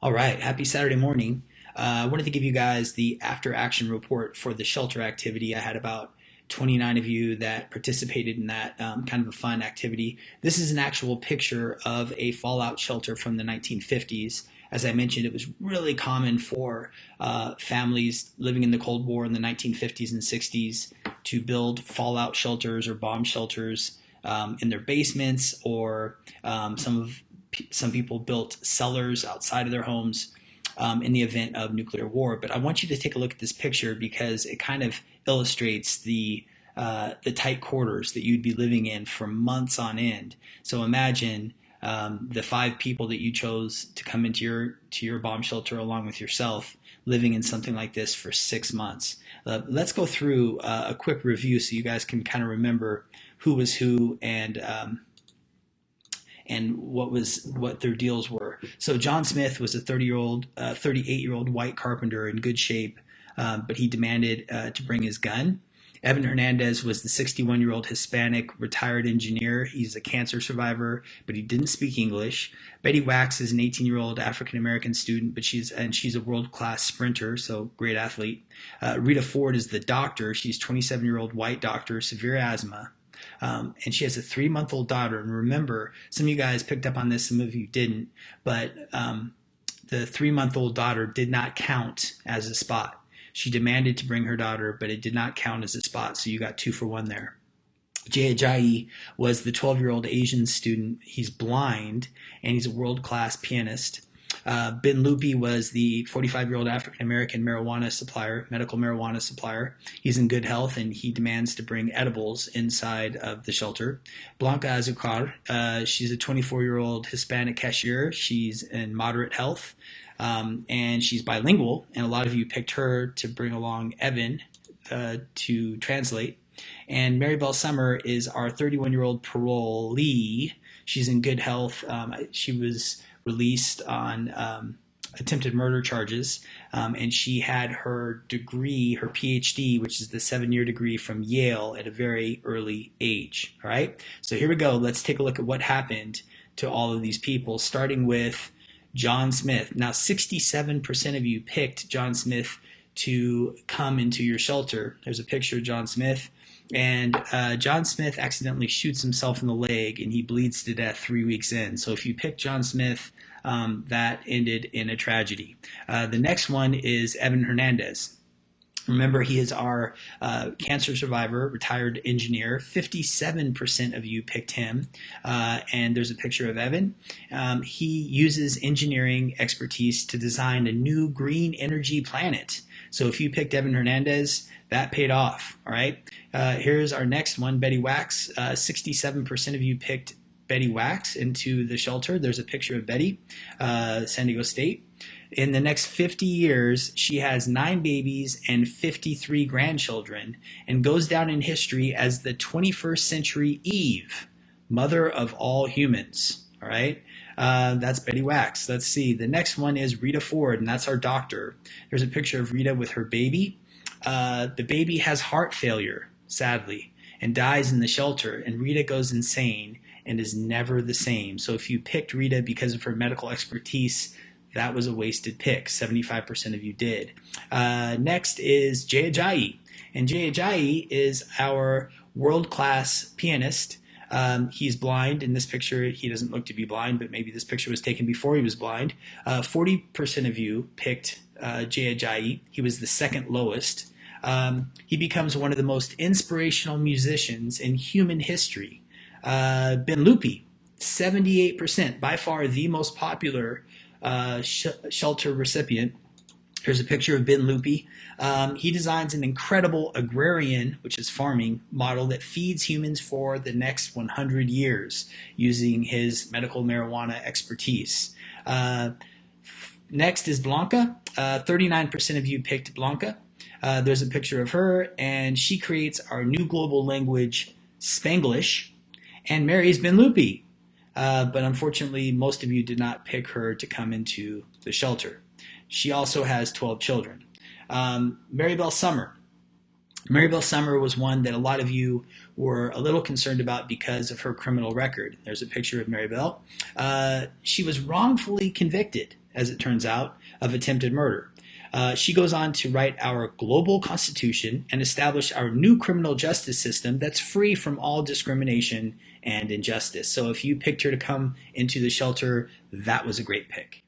All right, happy Saturday morning. I wanted to give you guys the after action report for the shelter activity. I had about 29 of you that participated in that kind of a fun activity. This is an actual picture of a fallout shelter from the 1950s. As I mentioned, it was really common for families living in the Cold War in the 1950s and 60s to build fallout shelters or bomb shelters in their basements, or some people built cellars outside of their homes in the event of nuclear war. But I want you to take a look at this picture because it kind of illustrates the tight quarters that you'd be living in for months on end. So imagine the five people that you chose to come into your bomb shelter along with yourself living in something like this for 6 months. Let's go through a quick review so you guys can kind of remember who was who and what their deals were. So John Smith was a 38-year-old white carpenter in good shape, but he demanded to bring his gun. Evan Hernandez was the 61-year-old Hispanic retired engineer. He's a cancer survivor, but he didn't speak English. Betty Wax is an 18-year-old African-American student, but she's a world-class sprinter, so great athlete. Rita Ford is the doctor. She's a 27-year-old white doctor, severe asthma. And she has a 3-month-old daughter. And remember, some of you guys picked up on this, some of you didn't, but the 3-month-old daughter did not count as a spot. She demanded to bring her daughter, but it did not count as a spot, so you got 2 for 1 there. Jay Ajayi was the 12-year-old Asian student. He's blind, and he's a world-class pianist. Ben Lupi was the 45-year-old African-American medical marijuana supplier. He's in good health, and he demands to bring edibles inside of the shelter. Blanca Azucar, she's a 24-year-old Hispanic cashier. She's in moderate health, and she's bilingual, and a lot of you picked her to bring along Evan to translate. And Maribel Summer is our 31-year-old parolee. She's in good health. She was released on attempted murder charges, and she had her degree, her PhD, which is the 7-year degree from Yale, at a very early age. All right, so here we go. Let's take a look at what happened to all of these people, starting with John Smith. Now, 67% of you picked John Smith to come into your shelter. There's a picture of John Smith. And John Smith accidentally shoots himself in the leg, and he bleeds to death 3 weeks in. So if you pick John Smith, that ended in a tragedy. The next one is Evan Hernandez. Remember, he is our cancer survivor, retired engineer. 57% of you picked him, and there's a picture of Evan. He uses engineering expertise to design a new green energy planet. So if you picked Evan Hernandez, that paid off. All right. Here's our next one, Betty Wax. 67% of you picked Betty Wax into the shelter. There's a picture of Betty, San Diego State. In the next 50 years, she has 9 babies and 53 grandchildren, and goes down in history as the 21st century Eve, mother of all humans. All right. That's Betty Wax. Let's see. The next one is Rita Ford, and that's our doctor. There's a picture of Rita with her baby. The baby has heart failure, sadly, and dies in the shelter, and Rita goes insane and is never the same. So if you picked Rita because of her medical expertise, that was a wasted pick. 75% of you did. Next is Jay Ajayi, and Jay Ajayi is our world-class pianist. He's blind. In this picture, he doesn't look to be blind, but maybe this picture was taken before he was blind. 40% of you picked Jay Ajayi. He was the second lowest. He becomes one of the most inspirational musicians in human history. Ben Lupi, 78%, by far the most popular shelter recipient. Here's a picture of Ben Lupi. He designs an incredible agrarian, which is farming, model that feeds humans for the next 100 years using his medical marijuana expertise. Next is Blanca. 39% of you picked Blanca. There's a picture of her, and she creates our new global language, Spanglish, and marries Ben Lupi. But unfortunately, most of you did not pick her to come into the shelter. She also has 12 children. Maribel Summer. Maribel Summer was one that a lot of you were a little concerned about because of her criminal record. There's a picture of Maribel. She was wrongfully convicted as it turns out, of attempted murder. She goes on to write our global constitution and establish our new criminal justice system that's free from all discrimination and injustice. So if you picked her to come into the shelter, that was a great pick.